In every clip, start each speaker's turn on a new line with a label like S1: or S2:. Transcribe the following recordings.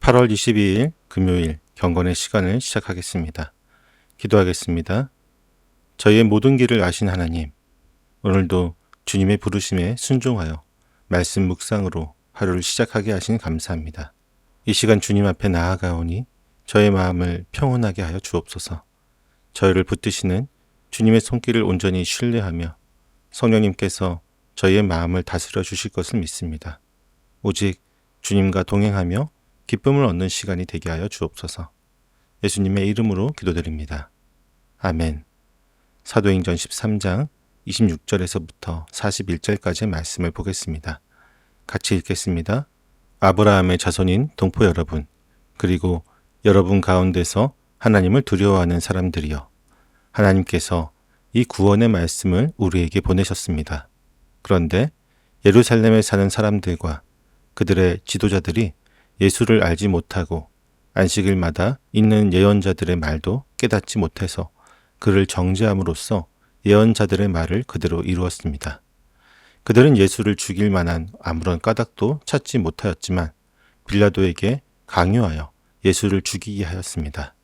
S1: 8월 22일 금요일 경건의 시간을 시작하겠습니다. 기도하겠습니다. 저희의 모든 길을 아신 하나님, 오늘도 주님의 부르심에 순종하여 말씀 묵상으로 하루를 시작하게 하시니 감사합니다. 이 시간 주님 앞에 나아가오니 저의 마음을 평온하게 하여 주옵소서. 저희를 붙드시는 주님의 손길을 온전히 신뢰하며 성령님께서 저희의 마음을 다스려 주실 것을 믿습니다. 오직 주님과 동행하며 기쁨을 얻는 시간이 되게 하여 주옵소서. 예수님의 이름으로 기도드립니다. 아멘. 사도행전 13장 26절에서부터 41절까지의 말씀을 보겠습니다. 같이 읽겠습니다. 아브라함의 자손인 동포 여러분, 그리고 여러분 가운데서 하나님을 두려워하는 사람들이여, 하나님께서 이 구원의 말씀을 우리에게 보내셨습니다. 그런데 예루살렘에 사는 사람들과 그들의 지도자들이 예수를 알지 못하고 안식일마다 있는 예언자들의 말도 깨닫지 못해서 그를 정죄함으로써 예언자들의 말을 그대로 이루었습니다. 그들은 예수를 죽일 만한 아무런 까닭도 찾지 못하였지만 빌라도에게 강요하여 예수를 죽이게 하였습니다.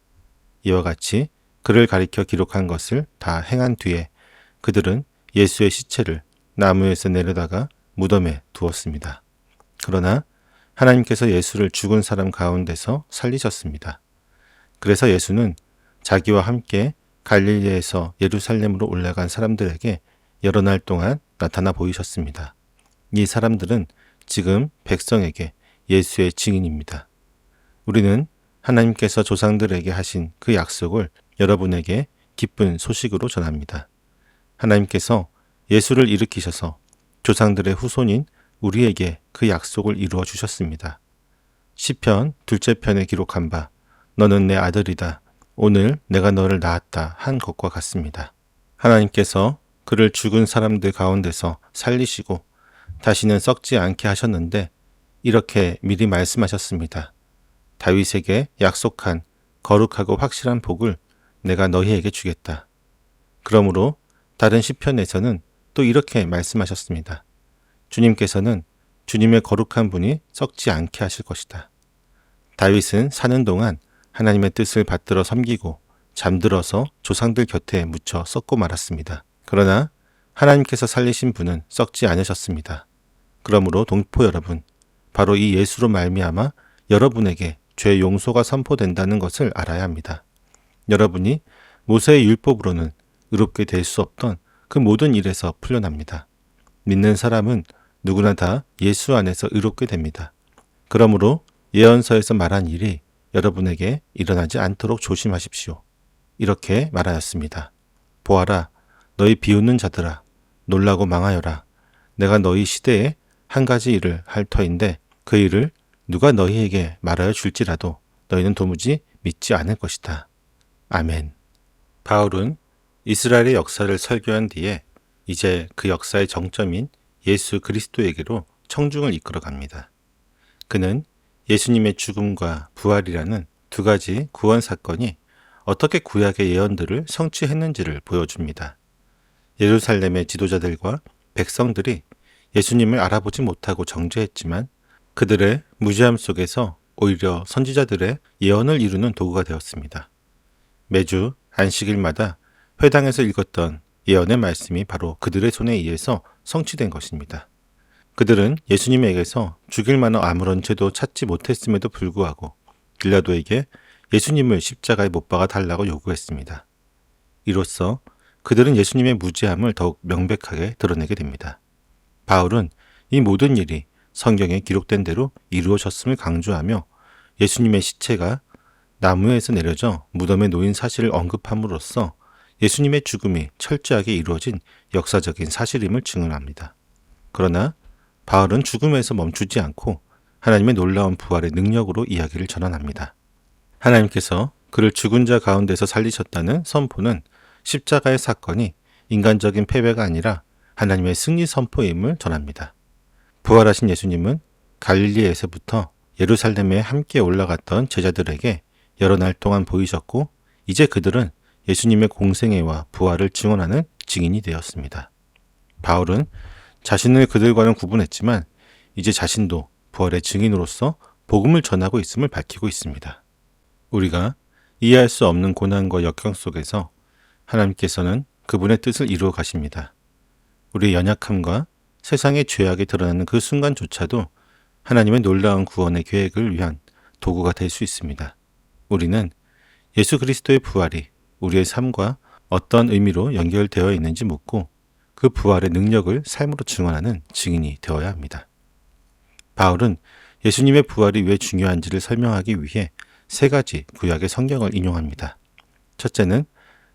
S1: 이와 같이 그를 가리켜 기록한 것을 다 행한 뒤에 그들은 예수의 시체를 나무에서 내려다가 무덤에 두었습니다. 그러나 하나님께서 예수를 죽은 사람 가운데서 살리셨습니다. 그래서 예수는 자기와 함께 갈릴리에서 예루살렘으로 올라간 사람들에게 여러 날 동안 나타나 보이셨습니다. 이 사람들은 지금 백성에게 예수의 증인입니다. 우리는 하나님께서 조상들에게 하신 그 약속을 여러분에게 기쁜 소식으로 전합니다. 하나님께서 예수를 일으키셔서 조상들의 후손인 우리에게 그 약속을 이루어 주셨습니다. 시편 2째 편에 기록한 바 너는 내 아들이다. 오늘 내가 너를 낳았다 한 것과 같습니다. 하나님께서 그를 죽은 사람들 가운데서 살리시고 다시는 썩지 않게 하셨는데 이렇게 미리 말씀하셨습니다. 다윗에게 약속한 거룩하고 확실한 복을 내가 너희에게 주겠다. 그러므로 다른 시편에서는 또 이렇게 말씀하셨습니다. 주님께서는 주님의 거룩한 분이 썩지 않게 하실 것이다. 다윗은 사는 동안 하나님의 뜻을 받들어 섬기고 잠들어서 조상들 곁에 묻혀 썩고 말았습니다. 그러나 하나님께서 살리신 분은 썩지 않으셨습니다. 그러므로 동포 여러분, 바로 이 예수로 말미암아 여러분에게 죄 용서가 선포된다는 것을 알아야 합니다. 여러분이 모세의 율법으로는 의롭게 될 수 없던 그 모든 일에서 풀려납니다. 믿는 사람은 누구나 다 예수 안에서 의롭게 됩니다. 그러므로 예언서에서 말한 일이 여러분에게 일어나지 않도록 조심하십시오. 이렇게 말하였습니다. 보아라, 너희 비웃는 자들아, 놀라고 망하여라. 내가 너희 시대에 한 가지 일을 할 터인데 그 일을 누가 너희에게 말하여 줄지라도 너희는 도무지 믿지 않을 것이다. 아멘. 바울은 이스라엘의 역사를 설교한 뒤에 이제 그 역사의 정점인 예수 그리스도에게로 청중을 이끌어 갑니다. 그는 예수님의 죽음과 부활이라는 두 가지 구원 사건이 어떻게 구약의 예언들을 성취했는지를 보여줍니다. 예루살렘의 지도자들과 백성들이 예수님을 알아보지 못하고 정죄했지만 그들의 무지함 속에서 오히려 선지자들의 예언을 이루는 도구가 되었습니다. 매주 안식일마다 회당에서 읽었던 예언의 말씀이 바로 그들의 손에 의해서 성취된 것입니다. 그들은 예수님에게서 죽일 만한 아무런 죄도 찾지 못했음에도 불구하고 빌라도에게 예수님을 십자가에 못 박아 달라고 요구했습니다. 이로써 그들은 예수님의 무죄함을 더욱 명백하게 드러내게 됩니다. 바울은 이 모든 일이 성경에 기록된 대로 이루어졌음을 강조하며 예수님의 시체가 나무에서 내려져 무덤에 놓인 사실을 언급함으로써 예수님의 죽음이 철저하게 이루어진 역사적인 사실임을 증언합니다. 그러나 바울은 죽음에서 멈추지 않고 하나님의 놀라운 부활의 능력으로 이야기를 전환합니다. 하나님께서 그를 죽은 자 가운데서 살리셨다는 선포는 십자가의 사건이 인간적인 패배가 아니라 하나님의 승리 선포임을 전합니다. 부활하신 예수님은 갈릴리에서부터 예루살렘에 함께 올라갔던 제자들에게 여러 날 동안 보이셨고 이제 그들은 예수님의 공생애와 부활을 증언하는 증인이 되었습니다. 바울은 자신을 그들과는 구분했지만 이제 자신도 부활의 증인으로서 복음을 전하고 있음을 밝히고 있습니다. 우리가 이해할 수 없는 고난과 역경 속에서 하나님께서는 그분의 뜻을 이루어 가십니다. 우리의 연약함과 세상의 죄악이 드러나는 그 순간조차도 하나님의 놀라운 구원의 계획을 위한 도구가 될 수 있습니다. 우리는 예수 그리스도의 부활이 우리의 삶과 어떤 의미로 연결되어 있는지 묻고 그 부활의 능력을 삶으로 증언하는 증인이 되어야 합니다. 바울은 예수님의 부활이 왜 중요한지를 설명하기 위해 세 가지 구약의 성경을 인용합니다. 첫째는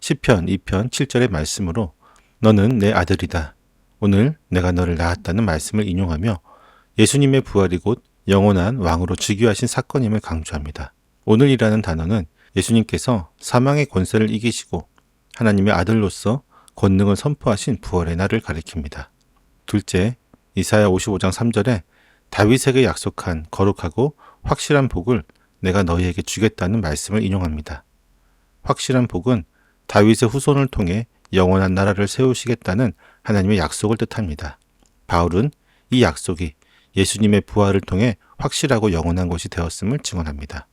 S1: 시편 2편 7절의 말씀으로 너는 내 아들이다. 오늘 내가 너를 낳았다는 말씀을 인용하며 예수님의 부활이 곧 영원한 왕으로 즉위하신 사건임을 강조합니다. 오늘이라는 단어는 예수님께서 사망의 권세를 이기시고 하나님의 아들로서 권능을 선포하신 부활의 날을 가리킵니다. 둘째, 이사야 55장 3절에 다윗에게 약속한 거룩하고 확실한 복을 내가 너희에게 주겠다는 말씀을 인용합니다. 확실한 복은 다윗의 후손을 통해 영원한 나라를 세우시겠다는 하나님의 약속을 뜻합니다. 바울은 이 약속이 예수님의 부활을 통해 확실하고 영원한 것이 되었음을 증언합니다.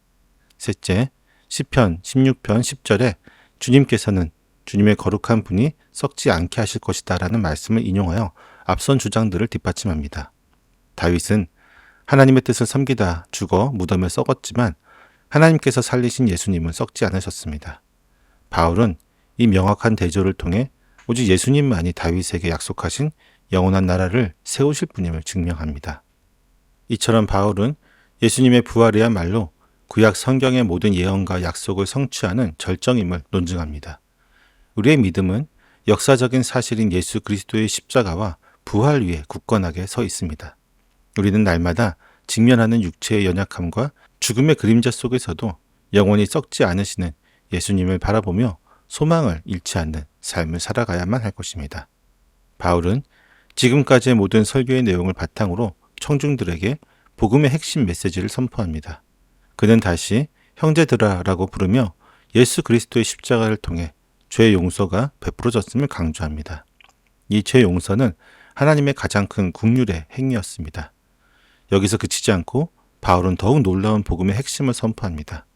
S1: 셋째, 시편 16편 10절에 주님께서는 주님의 거룩한 분이 썩지 않게 하실 것이다 라는 말씀을 인용하여 앞선 주장들을 뒷받침합니다. 다윗은 하나님의 뜻을 섬기다 죽어 무덤에 썩었지만 하나님께서 살리신 예수님은 썩지 않으셨습니다. 바울은 이 명확한 대조를 통해 오직 예수님만이 다윗에게 약속하신 영원한 나라를 세우실 분임을 증명합니다. 이처럼 바울은 예수님의 부활이야말로 구약 성경의 모든 예언과 약속을 성취하는 절정임을 논증합니다. 우리의 믿음은 역사적인 사실인 예수 그리스도의 십자가와 부활 위에 굳건하게 서 있습니다. 우리는 날마다 직면하는 육체의 연약함과 죽음의 그림자 속에서도 영원히 썩지 않으시는 예수님을 바라보며 소망을 잃지 않는 삶을 살아가야만 할 것입니다. 바울은 지금까지의 모든 설교의 내용을 바탕으로 청중들에게 복음의 핵심 메시지를 선포합니다. 그는 다시 형제들아라고 부르며 예수 그리스도의 십자가를 통해 죄 용서가 베풀어졌음을 강조합니다. 이 죄 용서는 하나님의 가장 큰 긍휼의 행위였습니다. 여기서 그치지 않고 바울은 더욱 놀라운 복음의 핵심을 선포합니다.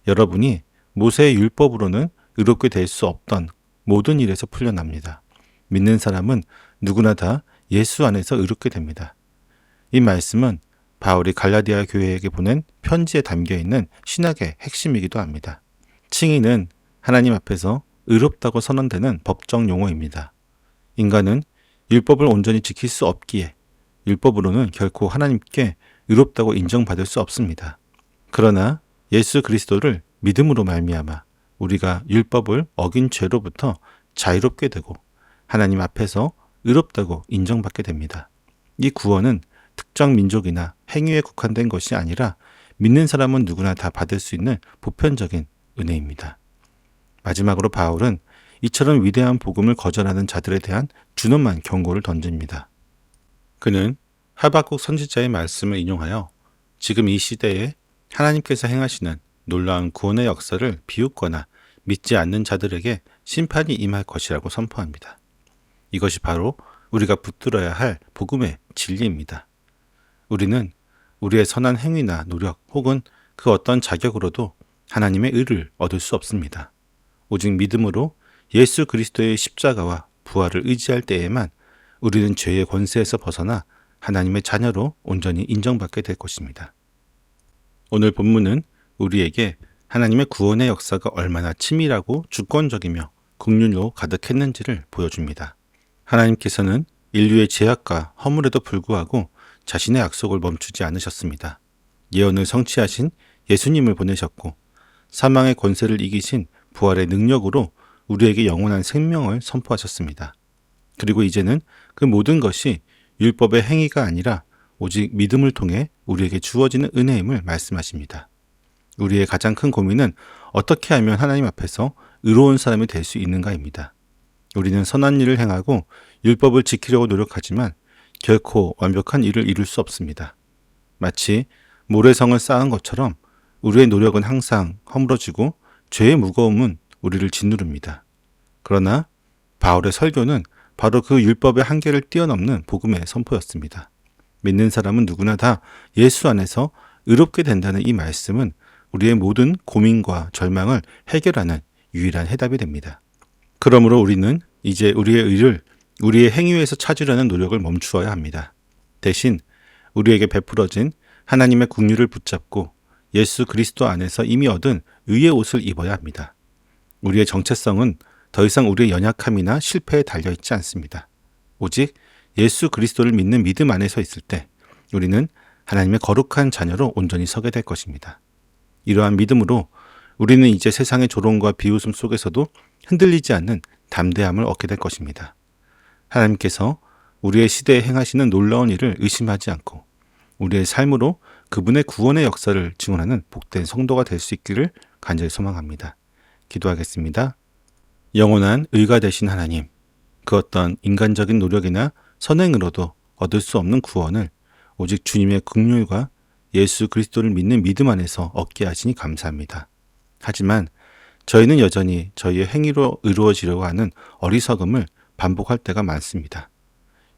S1: 여러분이 모세의 율법으로는 의롭게 될 수 없던 모든 일에서 풀려납니다. 믿는 사람은 누구나 다 예수 안에서 의롭게 됩니다. 이 말씀은 바울이 갈라디아 교회에게 보낸 편지에 담겨있는 신학의 핵심이기도 합니다. 칭의는 하나님 앞에서 의롭다고 선언되는 법정 용어입니다. 인간은 율법을 온전히 지킬 수 없기에 율법으로는 결코 하나님께 의롭다고 인정받을 수 없습니다. 그러나 예수 그리스도를 믿음으로 말미암아 우리가 율법을 어긴 죄로부터 자유롭게 되고 하나님 앞에서 의롭다고 인정받게 됩니다. 이 구원은 특정 민족이나 행위에 국한된 것이 아니라 믿는 사람은 누구나 다 받을 수 있는 보편적인 은혜입니다. 마지막으로 바울은 이처럼 위대한 복음을 거절하는 자들에 대한 준엄한 경고를 던집니다. 그는 하박국 선지자의 말씀을 인용하여 지금 이 시대에 하나님께서 행하시는 놀라운 구원의 역사를 비웃거나 믿지 않는 자들에게 심판이 임할 것이라고 선포합니다. 이것이 바로 우리가 붙들어야 할 복음의 진리입니다. 우리는 우리의 선한 행위나 노력 혹은 그 어떤 자격으로도 하나님의 의를 얻을 수 없습니다. 오직 믿음으로 예수 그리스도의 십자가와 부활을 의지할 때에만 우리는 죄의 권세에서 벗어나 하나님의 자녀로 온전히 인정받게 될 것입니다. 오늘 본문은 우리에게 하나님의 구원의 역사가 얼마나 치밀하고 주권적이며 긍휼로 가득했는지를 보여줍니다. 하나님께서는 인류의 죄악과 허물에도 불구하고 자신의 약속을 멈추지 않으셨습니다. 예언을 성취하신 예수님을 보내셨고 사망의 권세를 이기신 부활의 능력으로 우리에게 영원한 생명을 선포하셨습니다. 그리고 이제는 그 모든 것이 율법의 행위가 아니라 오직 믿음을 통해 우리에게 주어지는 은혜임을 말씀하십니다. 우리의 가장 큰 고민은 어떻게 하면 하나님 앞에서 의로운 사람이 될 수 있는가입니다. 우리는 선한 일을 행하고 율법을 지키려고 노력하지만 결코 완벽한 일을 이룰 수 없습니다. 마치 모래성을 쌓은 것처럼 우리의 노력은 항상 허물어지고 죄의 무거움은 우리를 짓누릅니다. 그러나 바울의 설교는 바로 그 율법의 한계를 뛰어넘는 복음의 선포였습니다. 믿는 사람은 누구나 다 예수 안에서 의롭게 된다는 이 말씀은 우리의 모든 고민과 절망을 해결하는 유일한 해답이 됩니다. 그러므로 우리는 이제 우리의 의를 우리의 행위에서 찾으려는 노력을 멈추어야 합니다. 대신 우리에게 베풀어진 하나님의 긍휼을 붙잡고 예수 그리스도 안에서 이미 얻은 의의 옷을 입어야 합니다. 우리의 정체성은 더 이상 우리의 연약함이나 실패에 달려있지 않습니다. 오직 예수 그리스도를 믿는 믿음 안에서 있을 때 우리는 하나님의 거룩한 자녀로 온전히 서게 될 것입니다. 이러한 믿음으로 우리는 이제 세상의 조롱과 비웃음 속에서도 흔들리지 않는 담대함을 얻게 될 것입니다. 하나님께서 우리의 시대에 행하시는 놀라운 일을 의심하지 않고 우리의 삶으로 그분의 구원의 역사를 증언하는 복된 성도가 될 수 있기를 간절히 소망합니다. 기도하겠습니다. 영원한 의가 되신 하나님, 그 어떤 인간적인 노력이나 선행으로도 얻을 수 없는 구원을 오직 주님의 긍휼과 예수 그리스도를 믿는 믿음 안에서 얻게 하시니 감사합니다. 하지만 저희는 여전히 저희의 행위로 이루어지려고 하는 어리석음을 반복할 때가 많습니다.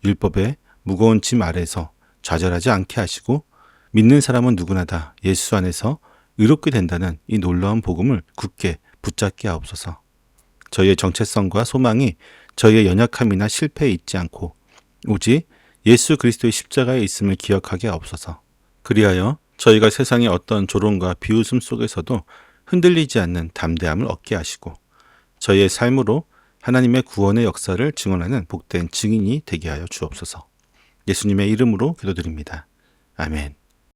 S1: 율법의 무거운 짐 아래서 좌절하지 않게 하시고 믿는 사람은 누구나 다 예수 안에서 의롭게 된다는 이 놀라운 복음을 굳게 붙잡게 하옵소서. 저희의 정체성과 소망이 저희의 연약함이나 실패에 있지 않고 오직 예수 그리스도의 십자가에 있음을 기억하게 하옵소서. 그리하여 저희가 세상의 어떤 조롱과 비웃음 속에서도 흔들리지 않는 담대함을 얻게 하시고 저희의 삶으로 하나님의 구원의 역사를 증언하는 복된 증인이 되게 하여 주옵소서. 예수님의 이름으로 기도드립니다. 아멘.